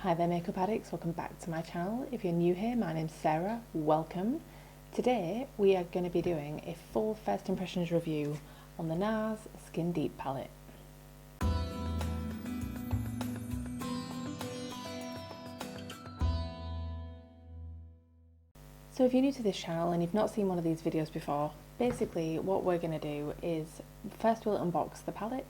Hi there Makeup Addicts, welcome back to my channel. If you're new here, my name's Sarah, welcome. Today we are going to be doing a full first impressions review on the Nars Skin Deep Palette. So if you're new to this channel and you've not seen one of these videos before, basically what we're going to do is first we'll unbox the palette,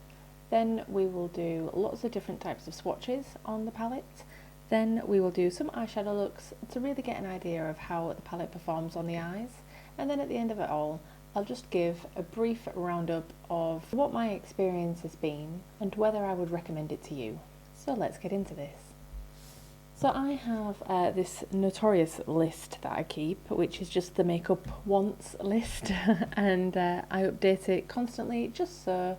then we will do lots of different types of swatches on the palette. Then we will do some eyeshadow looks to really get an idea of how the palette performs on the eyes. And then at the end of it all, I'll just give a brief roundup of what my experience has been and whether I would recommend it to you. So let's get into this. So I have this notorious list that I keep, which is just the makeup wants list, and I update it constantly just so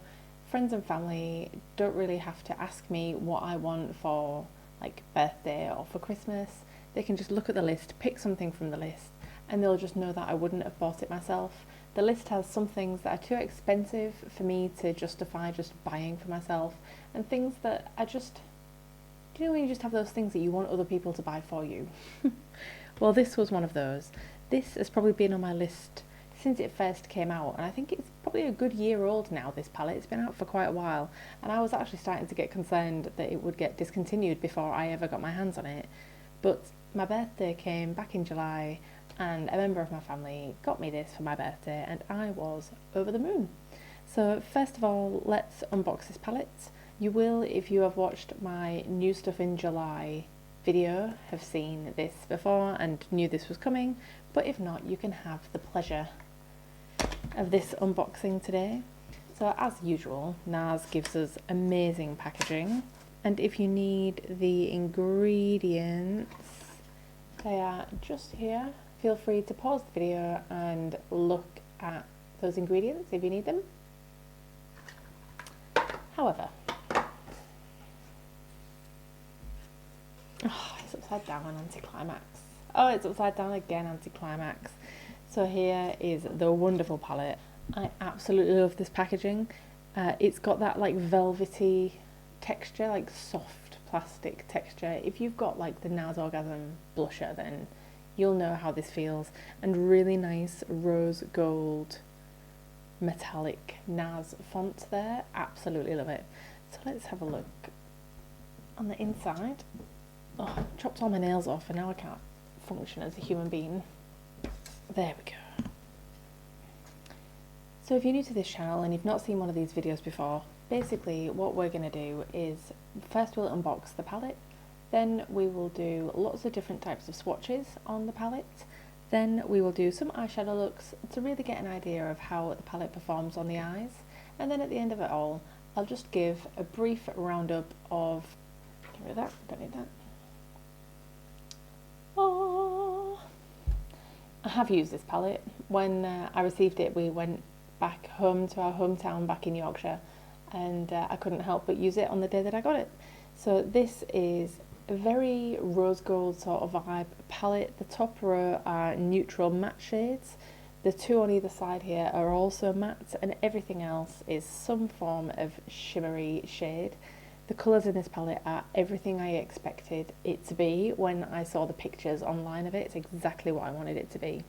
friends and family don't really have to ask me what I want for like birthday or for Christmas. They can just look at the list, pick something from the list, and they'll just know that I wouldn't have bought it myself. The list has some things that are too expensive for me to justify just buying for myself, and things that I just, you know when you just have those things that you want other people to buy for you? Well, this was one of those. This has probably been on my list since it first came out, and I think it's probably a good year old now, this palette. It's been out for quite a while, and I was actually starting to get concerned that it would get discontinued before I ever got my hands on it. But my birthday came back in July, and a member of my family got me this for my birthday, and I was over the moon. So first of all, let's unbox this palette. You will, if you have watched my new stuff in July video, have seen this before and knew this was coming, but if not, you can have the pleasure of this unboxing today. So as usual, Nars gives us amazing packaging, and if you need the ingredients, they are just here. Feel free to pause the video and look at those ingredients if you need them. However, oh, it's upside down, anticlimax. Oh, it's upside down again, anticlimax. So here is the wonderful palette. I absolutely love this packaging. It's got that like velvety texture, like soft plastic texture. If you've got like the Nars Orgasm blusher, then you'll know how this feels. And really nice rose gold metallic Nars font there. Absolutely love it. So let's have a look on the inside. Oh, I chopped all my nails off and now I can't function as a human being. There we go. So if you're new to this channel and you've not seen one of these videos before, basically what we're going to do is first we'll unbox the palette, then we will do lots of different types of swatches on the palette, then we will do some eyeshadow looks to really get an idea of how the palette performs on the eyes, and then at the end of it all, I'll just give a brief roundup of, get rid of that, don't need that. Oh, I have used this palette. When I received it, we went back home to our hometown back in Yorkshire, and I couldn't help but use it on the day that I got it. So this is a very rose gold sort of vibe palette. The top row are neutral matte shades. The two on either side here are also matte, and everything else is some form of shimmery shade. The colours in this palette are everything I expected it to be when I saw the pictures online of it. It's exactly what I wanted it to be.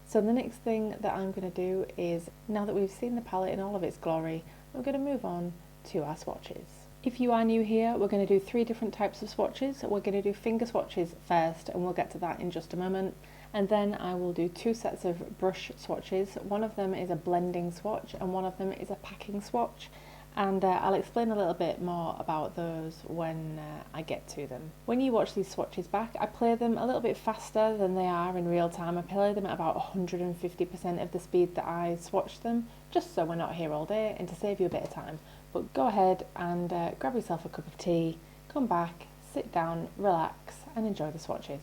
So the next thing that I'm going to do is, now that we've seen the palette in all of its glory, I'm going to move on to our swatches. If you are new here, we're going to do 3 different types of swatches. We're going to do finger swatches first, and we'll get to that in just a moment. And then I will do 2 sets of brush swatches. One of them is a blending swatch and one of them is a packing swatch. And I'll explain a little bit more about those when I get to them. When you watch these swatches back, I play them a little bit faster than they are in real time. I play them at about 150% of the speed that I swatch them, just so we're not here all day and to save you a bit of time. But go ahead and grab yourself a cup of tea, come back, sit down, relax, and enjoy the swatches.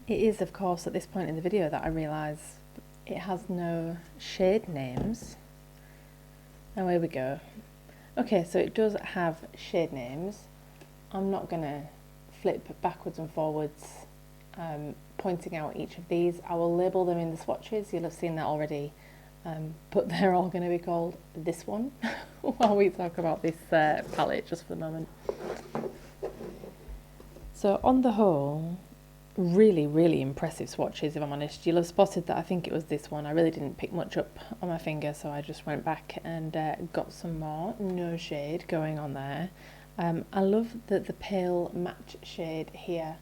It is, of course, at this point in the video that I realise it has no shade names. Oh, here we go. Okay, so it does have shade names. I'm not going to flip backwards and forwards pointing out each of these. I will label them in the swatches, you'll have seen that already, but they're all going to be called this one while we talk about this palette just for the moment. So on the whole, really impressive swatches, if I'm honest. You'll have spotted that I think it was this one. I really didn't pick much up on my finger, so I just went back and got some more no shade going on there. I love that the pale matte shade here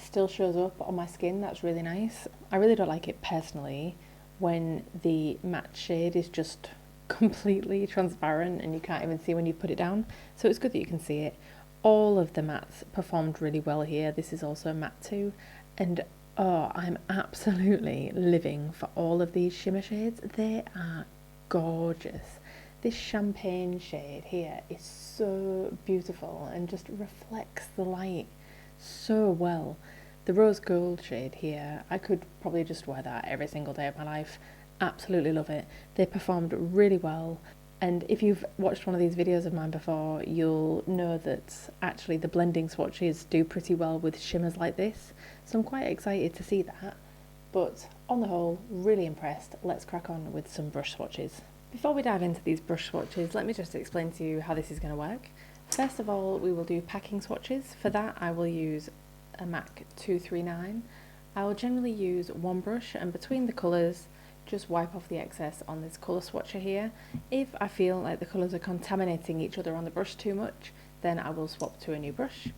still shows up on my skin. That's really nice. I really don't like it personally when the matte shade is just completely transparent and you can't even see when you put it down, so it's good that you can see it. All of the mattes performed really well here. This is also matte too, and oh, I'm absolutely living for all of these shimmer shades. They are gorgeous. This champagne shade here is so beautiful and just reflects the light so well. The rose gold shade here, I could probably just wear that every single day of my life. Absolutely love it. They performed really well. And if you've watched one of these videos of mine before, you'll know that actually the blending swatches do pretty well with shimmers like this. So I'm quite excited to see that. But on the whole, really impressed. Let's crack on with some brush swatches. Before we dive into these brush swatches, let me just explain to you how this is going to work. First of all, we will do packing swatches. For that, I will use a MAC 239. I will generally use one brush, and between the colours, just wipe off the excess on this colour swatcher here. If I feel like the colours are contaminating each other on the brush too much, then I will swap to a new brush.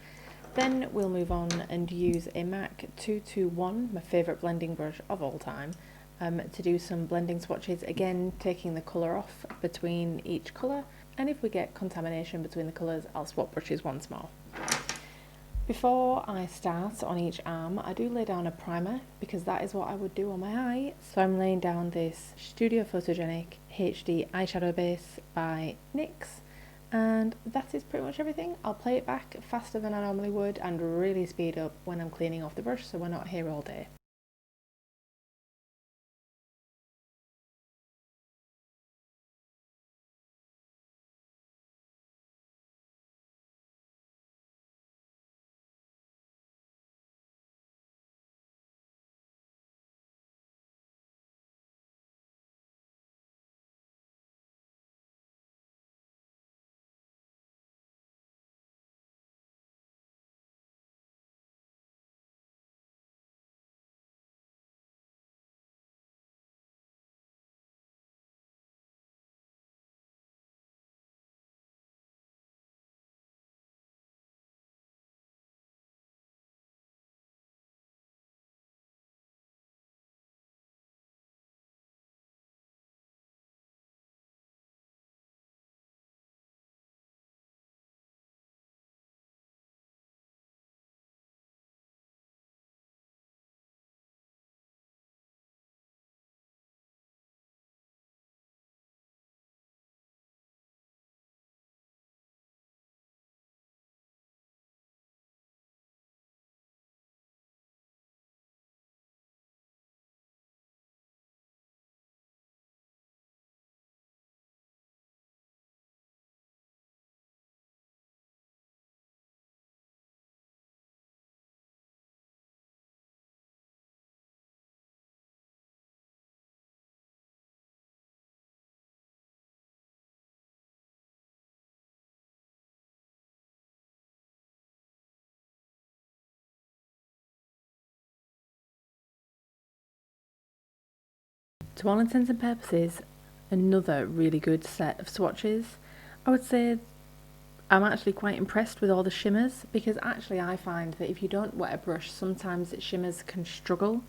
Then we'll move on and use a MAC 221, my favourite blending brush of all time, to do some blending swatches, again taking the colour off between each colour, and if we get contamination between the colours, I'll swap brushes once more. Before I start on each arm, I do lay down a primer because that is what I would do on my eye. So I'm laying down this Studio Photogenic HD eyeshadow base by NYX, and that is pretty much everything. I'll play it back faster than I normally would and really speed up when I'm cleaning off the brush so we're not here all day. To all intents and purposes, another really good set of swatches. I would say I'm actually quite impressed with all the shimmers, because actually I find that if you don't wet a brush, sometimes shimmers can struggle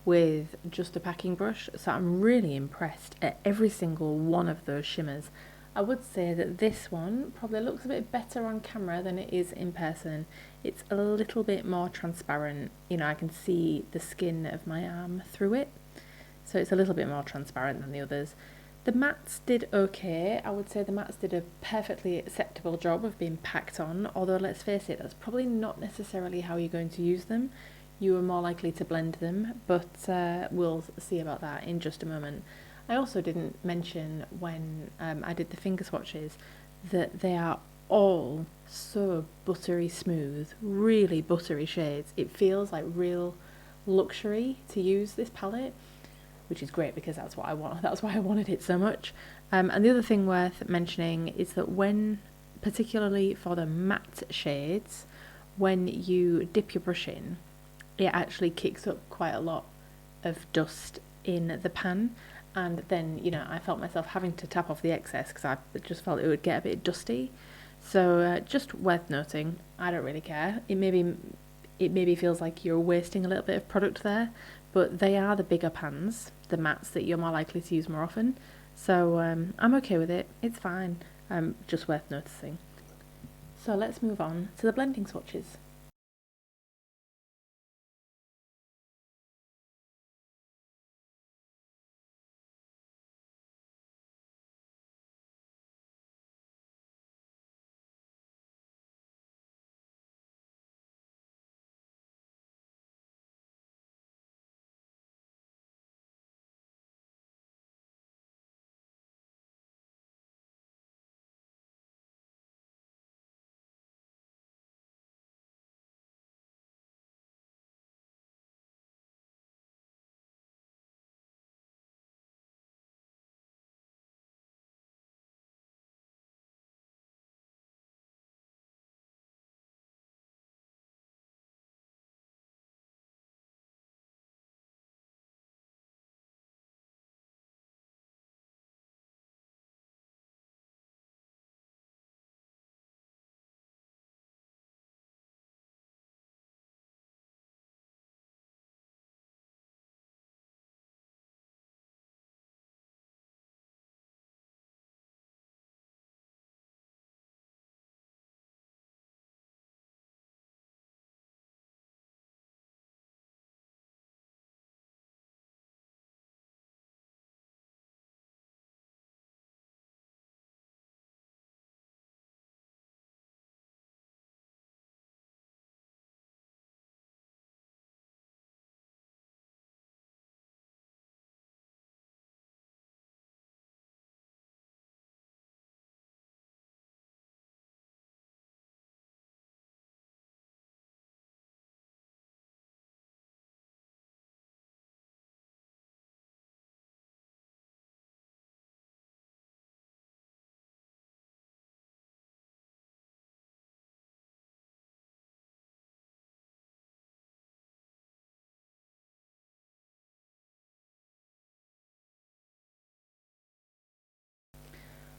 with just a packing brush, so I'm really impressed at every single one of those shimmers. I would say that this one probably looks a bit better on camera than it is in person. It's a little bit more transparent, you know, I can see the skin of my arm through it, so it's a little bit more transparent than the others. The mattes did okay. I would say the mattes did a perfectly acceptable job of being packed on, although let's face it, that's probably not necessarily how you're going to use them. you are more likely to blend them, but we'll see about that in just a moment. I also didn't mention when I did the finger swatches that they are all so buttery smooth, really buttery shades. It feels like real luxury to use this palette, which is great because that's what I want. That's why I wanted it so much. And the other thing worth mentioning is that when, particularly for the matte shades, when you dip your brush in, it actually kicks up quite a lot of dust in the pan, and then, you know, I felt myself having to tap off the excess because I just felt it would get a bit dusty. So just worth noting. I don't really care. It maybe feels like you're wasting a little bit of product there, but they are the bigger pans, the mattes, that you're more likely to use more often. So I'm okay with it. It's fine. Just worth noticing. So let's move on to the blending swatches.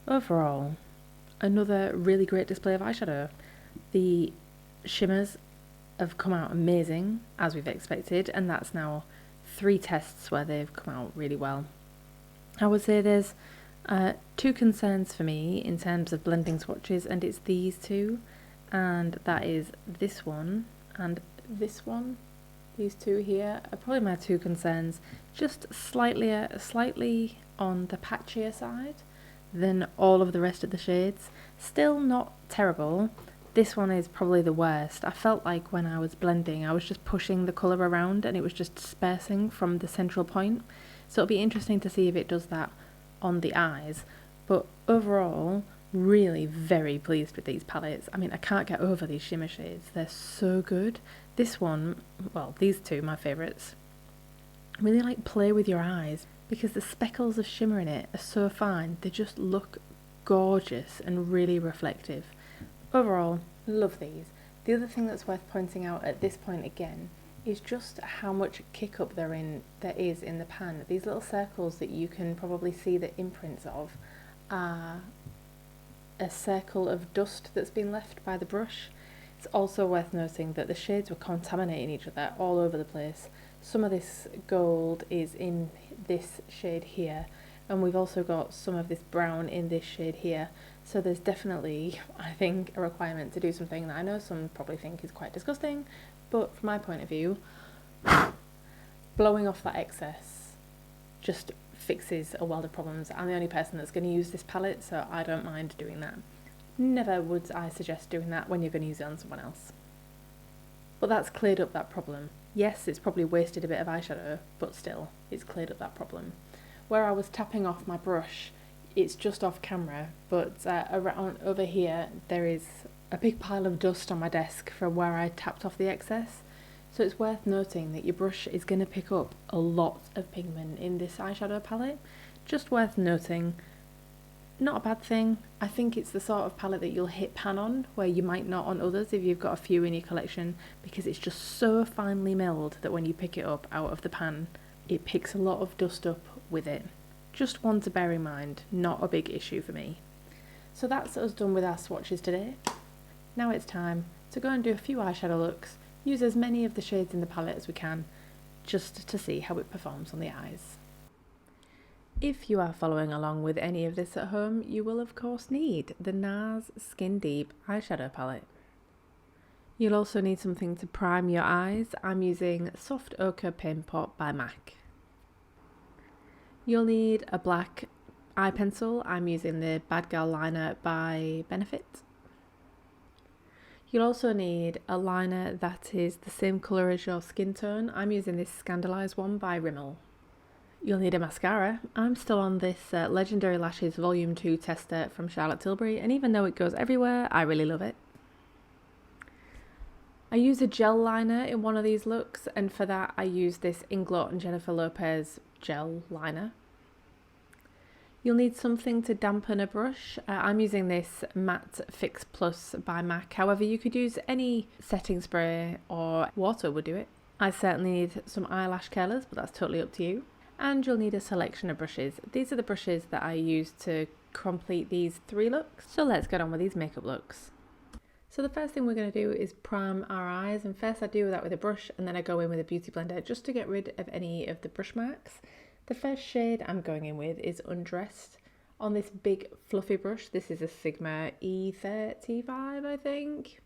Overall, another really great display of eyeshadow. The shimmers have come out amazing, as we've expected, and that's now 3 tests where they've come out really well. I would say there's 2 concerns for me in terms of blending swatches, and it's these 2, and that is this one and this one. These 2 here are probably my 2 concerns, just slightly on the patchier side than all of the rest of the shades. Still not terrible. This one is probably the worst. I felt like when I was blending, I was just pushing the colour around and it was just dispersing from the central point. So it'll be interesting to see if it does that on the eyes. But overall, really very pleased with these palettes. I mean, I can't get over these shimmer shades. They're so good. This one, well, these 2, my favourites, really like play with your eyes because the speckles of shimmer in it are so fine. They just look gorgeous and really reflective. Overall, love these. The other thing that's worth pointing out at this point again is just how much kick up there is in the pan. These little circles that you can probably see the imprints of are a circle of dust that's been left by the brush. It's also worth noting that the shades were contaminating each other all over the place. Some of this gold is in this shade here, and we've also got some of this brown in this shade here. So there's definitely, I think, a requirement to do something that I know some probably think is quite disgusting, but from my point of view, blowing off that excess just fixes a world of problems. I'm the only person that's going to use this palette, so I don't mind doing that. Never would I suggest doing that when you're going to use it on someone else. But that's cleared up that problem. Yes, it's probably wasted a bit of eyeshadow, but still, it's cleared up that problem. Where I was tapping off my brush, it's just off camera, but around over here there is a big pile of dust on my desk from where I tapped off the excess. So it's worth noting that your brush is going to pick up a lot of pigment in this eyeshadow palette. Just worth noting, not a bad thing. I think it's the sort of palette that you'll hit pan on, where you might not on others if you've got a few in your collection, because it's just so finely milled that when you pick it up out of the pan, it picks a lot of dust up with it. Just one to bear in mind, not a big issue for me. So that's us done with our swatches today. Now it's time to go and do a few eyeshadow looks, use as many of the shades in the palette as we can, just to see how it performs on the eyes. If you are following along with any of this at home, you will of course need the Nars Skin Deep Eyeshadow Palette. You'll also need something to prime your eyes. I'm using Soft Ochre Paint Pot by MAC. You'll need a black eye pencil. I'm using the Bad Girl Liner by Benefit. You'll also need a liner that is the same colour as your skin tone. I'm using this Scandalised one by Rimmel. You'll need a mascara. I'm still on this Legendary Lashes Volume 2 tester from Charlotte Tilbury, and even though it goes everywhere, I really love it. I use a gel liner in one of these looks, and for that I use this Inglot and Jennifer Lopez gel liner. You'll need something to dampen a brush. I'm using this Matte Fix Plus by MAC. However, you could use any setting spray or water would do it. I certainly need some eyelash curlers, but that's totally up to you. And you'll need a selection of brushes. These are the brushes that I use to complete these 3 looks. So let's get on with these makeup looks. So the first thing we're going to do is prime our eyes, and first I do that with a brush and then I go in with a beauty blender just to get rid of any of the brush marks. The first shade I'm going in with is Undressed on this big fluffy brush. This is a Sigma E35, I think.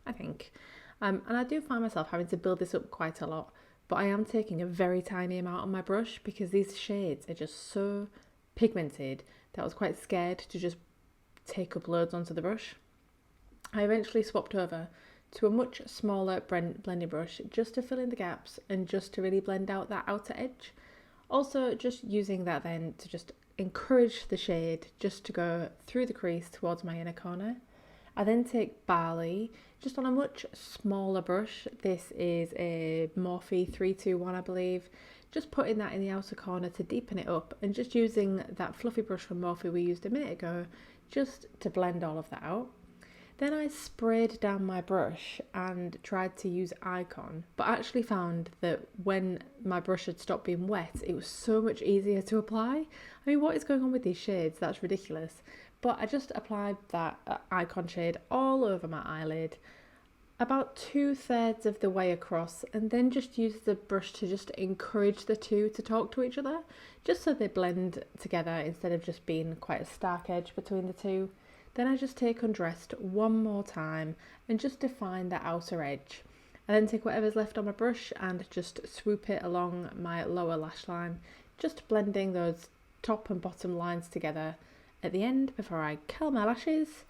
And I do find myself having to build this up quite a lot, but I am taking a very tiny amount on my brush because these shades are just so pigmented that I was quite scared to just take up loads onto the brush. I eventually swapped over to a much smaller blending brush just to fill in the gaps and just to really blend out that outer edge. Also just using that then to just encourage the shade just to go through the crease towards my inner corner. I then take Barley just on a much smaller brush. This is a Morphe 321 I believe. Just putting that in the outer corner to deepen it up and just using that fluffy brush from Morphe we used a minute ago just to blend all of that out. Then I sprayed down my brush and tried to use Icon, but actually found that when my brush had stopped being wet, it was so much easier to apply. I mean, what is going on with these shades? That's ridiculous. But I just applied that Icon shade all over my eyelid, about 2/3 of the way across, and then just used the brush to just encourage the two to talk to each other, just so they blend together instead of just being quite a stark edge between the two. Then I just take Undressed one more time and just define the outer edge. I then take whatever's left on my brush and just swoop it along my lower lash line, just blending those top and bottom lines together at the end before I curl my lashes.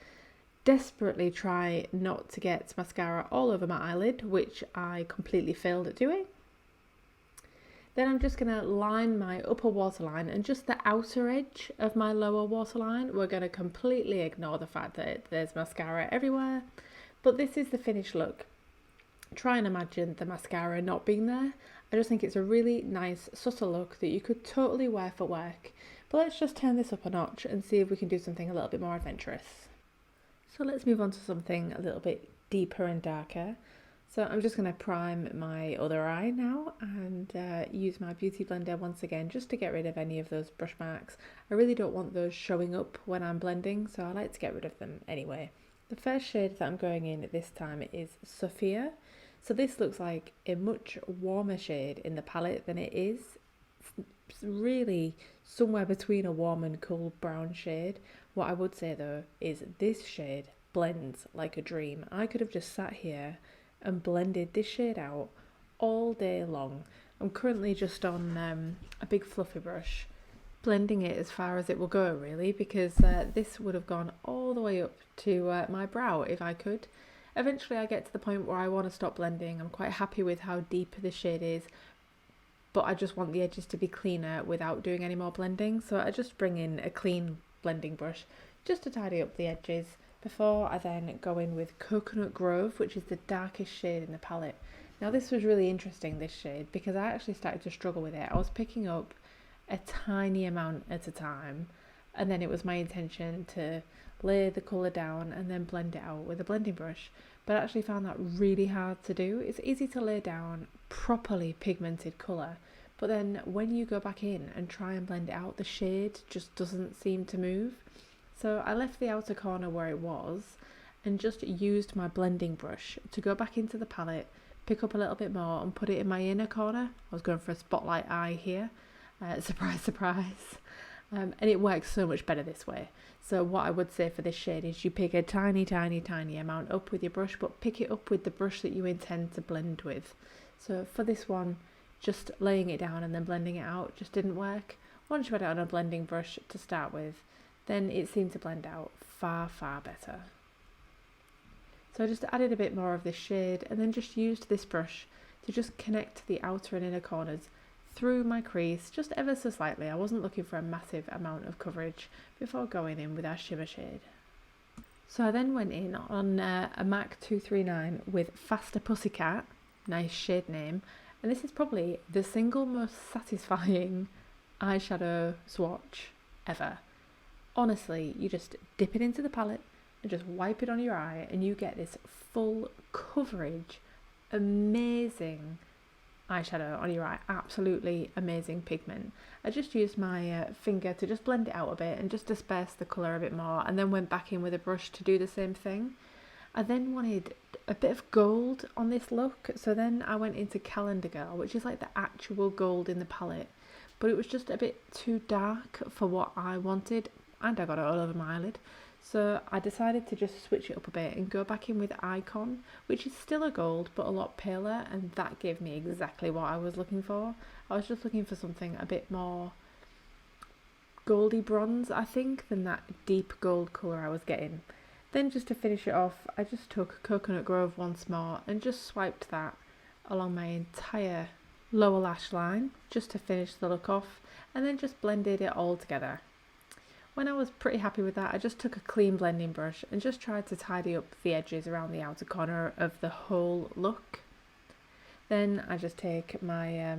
Desperately try not to get mascara all over my eyelid, which I completely failed at doing. Then I'm just going to line my upper waterline and just the outer edge of my lower waterline. We're going to completely ignore the fact that there's mascara everywhere, but this is the finished look. Try and imagine the mascara not being there. I just think it's a really nice subtle look that you could totally wear for work. But let's just turn this up a notch and see if we can do something a little bit more adventurous. So let's move on to something a little bit deeper and darker. So I'm just going to prime my other eye now and use my beauty blender once again just to get rid of any of those brush marks. I really don't want those showing up when I'm blending, so I like to get rid of them anyway. The first shade that I'm going in at this time is Sophia. So this looks like a much warmer shade in the palette than it is. It's really somewhere between a warm and cool brown shade. What I would say though is this shade blends like a dream. I could have just sat here and blended this shade out all day long. I'm currently just on a big fluffy brush, blending it as far as it will go really, because this would have gone all the way up to my brow if I could. Eventually I get to the point where I want to stop blending. I'm quite happy with how deep this shade is, but I just want the edges to be cleaner without doing any more blending. So I just bring in a clean blending brush just to tidy up the edges before I then go in with Coconut Grove, which is the darkest shade in the palette. Now this was really interesting, this shade, because I actually started to struggle with it. I was picking up a tiny amount at a time, and then it was my intention to lay the colour down and then blend it out with a blending brush, but I actually found that really hard to do. It's easy to lay down properly pigmented colour, but then when you go back in and try and blend it out, the shade just doesn't seem to move. So I left the outer corner where it was and just used my blending brush to go back into the palette, pick up a little bit more and put it in my inner corner. I was going for a spotlight eye here, surprise surprise, and it works so much better this way. So what I would say for this shade is you pick a tiny amount up with your brush, but pick it up with the brush that you intend to blend with. So for this one, just laying it down and then blending it out just didn't work. Once you had it on a blending brush to start with, then it seemed to blend out far better. So I just added a bit more of this shade and then just used this brush to just connect the outer and inner corners through my crease just ever so slightly. I wasn't looking for a massive amount of coverage before going in with our shimmer shade. So I then went in on a MAC 239 with Faster Pussycat, nice shade name, and this is probably the single most satisfying eyeshadow swatch ever. Honestly, you just dip it into the palette and just wipe it on your eye and you get this full coverage, amazing eyeshadow on your eye, absolutely amazing pigment. I just used my finger to just blend it out a bit and just disperse the colour a bit more, and then went back in with a brush to do the same thing. I then wanted a bit of gold on this look, so then I went into Calendar Girl, which is like the actual gold in the palette, but it was just a bit too dark for what I wanted, and I got it all over my eyelid. So I decided to just switch it up a bit and go back in with Icon, which is still a gold but a lot paler, and that gave me exactly what I was looking for. I was just looking for something a bit more goldy bronze, I think, than that deep gold colour I was getting. Then just to finish it off, I just took Coconut Grove once more and just swiped that along my entire lower lash line just to finish the look off, and then just blended it all together. When I was pretty happy with that, I just took a clean blending brush and just tried to tidy up the edges around the outer corner of the whole look. Then I just take my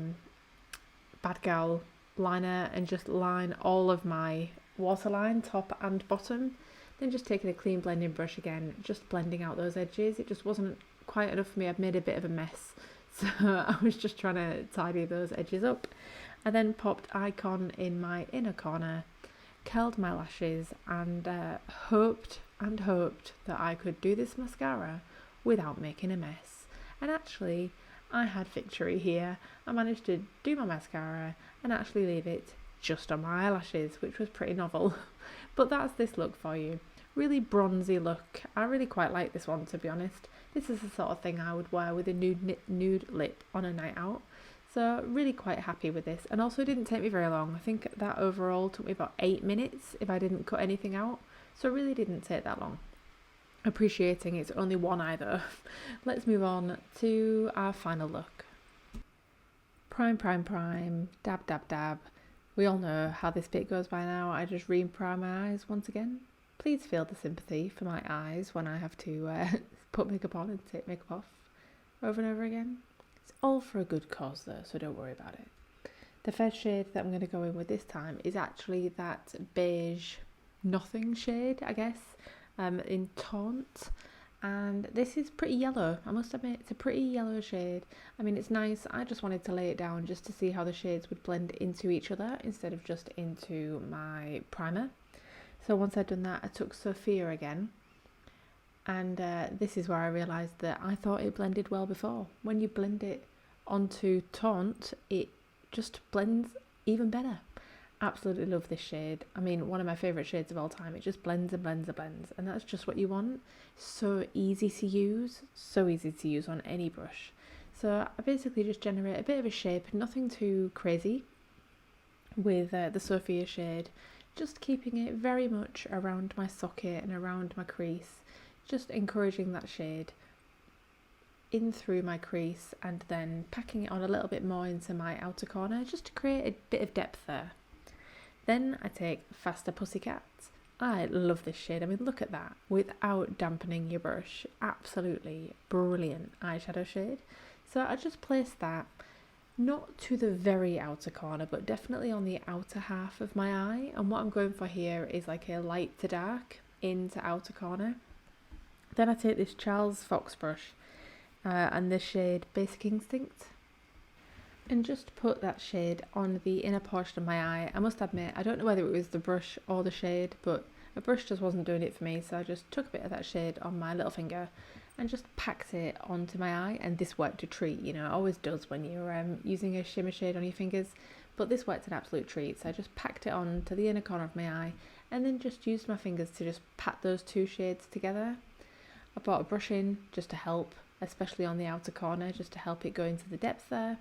Bad Gal liner and just line all of my waterline, top and bottom. Then just taking a clean blending brush again, just blending out those edges. It just wasn't quite enough for me. I'd made a bit of a mess, so I was just trying to tidy those edges up. I then popped Icon in my inner corner, curled my lashes, and hoped that I could do this mascara without making a mess. And actually, I had victory here. I managed to do my mascara and actually leave it just on my eyelashes, which was pretty novel. But that's this look for you. Really bronzy look. I really quite like this one, to be honest. This is the sort of thing I would wear with a nude lip on a night out. So really quite happy with this, and also it didn't take me very long. I think that overall took me about 8 minutes if I didn't cut anything out, so it really didn't take that long. Appreciating it's only one eye though. Let's move on to our final look. Prime, dab. We all know how this bit goes by now. I just re-prime my eyes once again. Please feel the sympathy for my eyes when I have to put makeup on and take makeup off over and over again. It's all for a good cause though, so don't worry about it. The first shade that I'm going to go in with this time is actually that beige nothing shade, I guess, in Taunt. And this is pretty yellow, I must admit. It's a pretty yellow shade. I mean, it's nice. I just wanted to lay it down just to see how the shades would blend into each other instead of just into my primer. So once I'd done that, I took Sophia again. And this is where I realised that I thought it blended well before. When you blend it onto Taunt, it just blends even better. Absolutely love this shade. I mean, one of my favourite shades of all time. It just blends and blends and blends, and that's just what you want. So easy to use on any brush. So I basically just generate a bit of a shape, nothing too crazy, with the Sophia shade, just keeping it very much around my socket and around my crease, just encouraging that shade in through my crease and then packing it on a little bit more into my outer corner just to create a bit of depth there. Then I take Faster Pussycat. I love this shade. I mean, look at that. Without dampening your brush. Absolutely brilliant eyeshadow shade. So I just place that not to the very outer corner, but definitely on the outer half of my eye. And what I'm going for here is like a light to dark into outer corner. Then I take this Charles Fox brush and the shade Basic Instinct, and just put that shade on the inner portion of my eye. I must admit, I don't know whether it was the brush or the shade, but a brush just wasn't doing it for me, so I just took a bit of that shade on my little finger and just packed it onto my eye, and this worked a treat. You know, it always does when you're using a shimmer shade on your fingers, but this worked an absolute treat. So I just packed it on to the inner corner of my eye and then just used my fingers to just pat those two shades together. I brought a brush in just to help, especially on the outer corner, just to help it go into the depth there.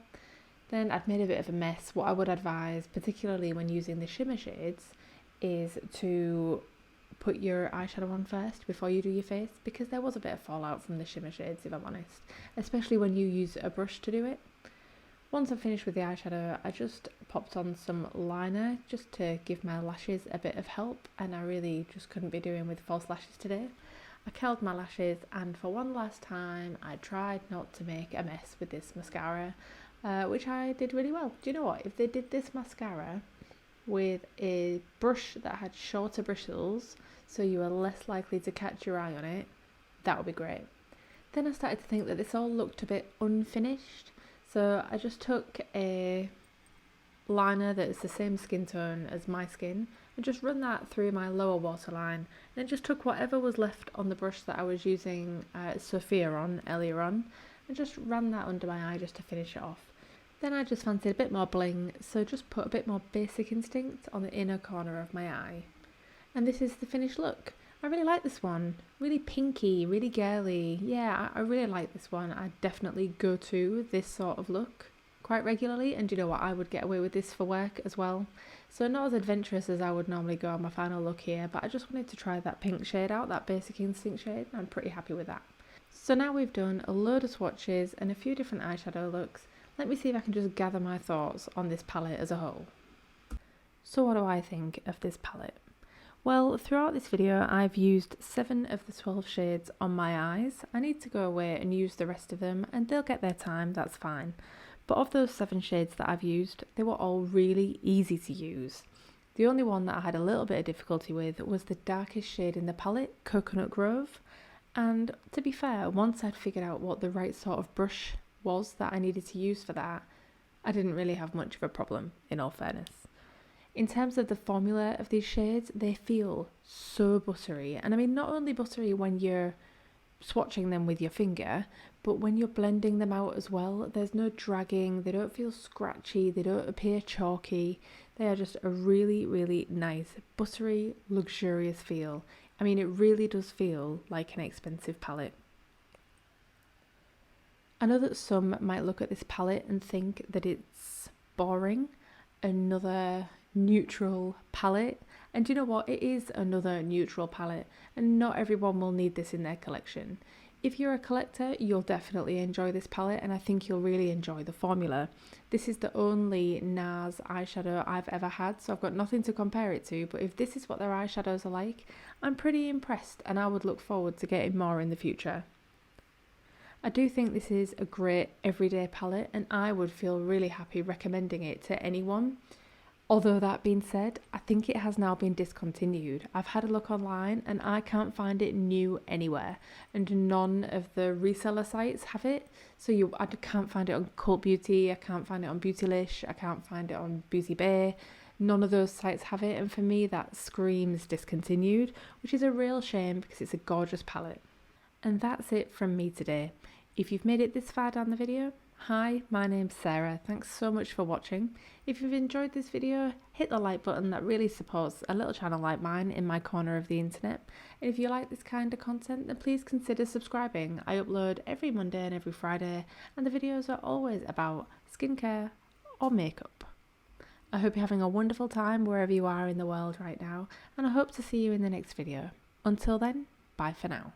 Then I'd made a bit of a mess. What I would advise, particularly when using the shimmer shades, is to put your eyeshadow on first before you do your face, because there was a bit of fallout from the shimmer shades, if I'm honest, especially when you use a brush to do it. Once I'm finished with the eyeshadow, I just popped on some liner just to give my lashes a bit of help, and I really just couldn't be doing with false lashes today. I curled my lashes, and for one last time I tried not to make a mess with this mascara, which I did really well. Do you know what? If they did this mascara with a brush that had shorter bristles, so you were less likely to catch your eye on it, that would be great. Then I started to think that this all looked a bit unfinished, so I just took a liner that is the same skin tone as my skin and just run that through my lower waterline, and then just took whatever was left on the brush that I was using Sophia on earlier on and just ran that under my eye just to finish it off. Then I just fancied a bit more bling, so just put a bit more Basic Instinct on the inner corner of my eye. And this is the finished look. I really like this one. Really pinky, really girly. Yeah, I really like this one. I definitely go to this sort of look quite regularly, and you know what, I would get away with this for work as well. So not as adventurous as I would normally go on my final look here, but I just wanted to try that pink shade out, that Basic Instinct shade, and I'm pretty happy with that. So now we've done a load of swatches and a few different eyeshadow looks. Let me see if I can just gather my thoughts on this palette as a whole. So what do I think of this palette? Well, throughout this video I've used 7 of the 12 shades on my eyes. I need to go away and use the rest of them, and they'll get their time, that's fine. But of those 7 shades that I've used, they were all really easy to use. The only one that I had a little bit of difficulty with was the darkest shade in the palette, Coconut Grove. And to be fair, once I'd figured out what the right sort of brush was that I needed to use for that, I didn't really have much of a problem, in all fairness. In terms of the formula of these shades, they feel so buttery. And I mean, not only buttery when you're swatching them with your finger, but when you're blending them out as well. There's no dragging, they don't feel scratchy, they don't appear chalky. They are just a really, really nice, buttery, luxurious feel. I mean, it really does feel like an expensive palette. I know that some might look at this palette and think that it's boring, another neutral palette, and you know what, it is another neutral palette, and not everyone will need this in their collection. If you're a collector, you'll definitely enjoy this palette, and I think you'll really enjoy the formula. This is the only Nars eyeshadow I've ever had, so I've got nothing to compare it to, but if this is what their eyeshadows are like, I'm pretty impressed, and I would look forward to getting more in the future. I do think this is a great everyday palette, and I would feel really happy recommending it to anyone. Although that being said, I think it has now been discontinued. I've had a look online and I can't find it new anywhere, and none of the reseller sites have it. So I can't find it on Cult Beauty, I can't find it on Beautylish, I can't find it on Beauty Bay. None of those sites have it, and for me that screams discontinued, which is a real shame because it's a gorgeous palette. And that's it from me today. If you've made it this far down the video, hi, my name's Sarah. Thanks so much for watching. If you've enjoyed this video, hit the like button. That really supports a little channel like mine in my corner of the internet. And if you like this kind of content, then please consider subscribing. I upload every Monday and every Friday, and the videos are always about skincare or makeup. I hope you're having a wonderful time wherever you are in the world right now, and I hope to see you in the next video. Until then, bye for now.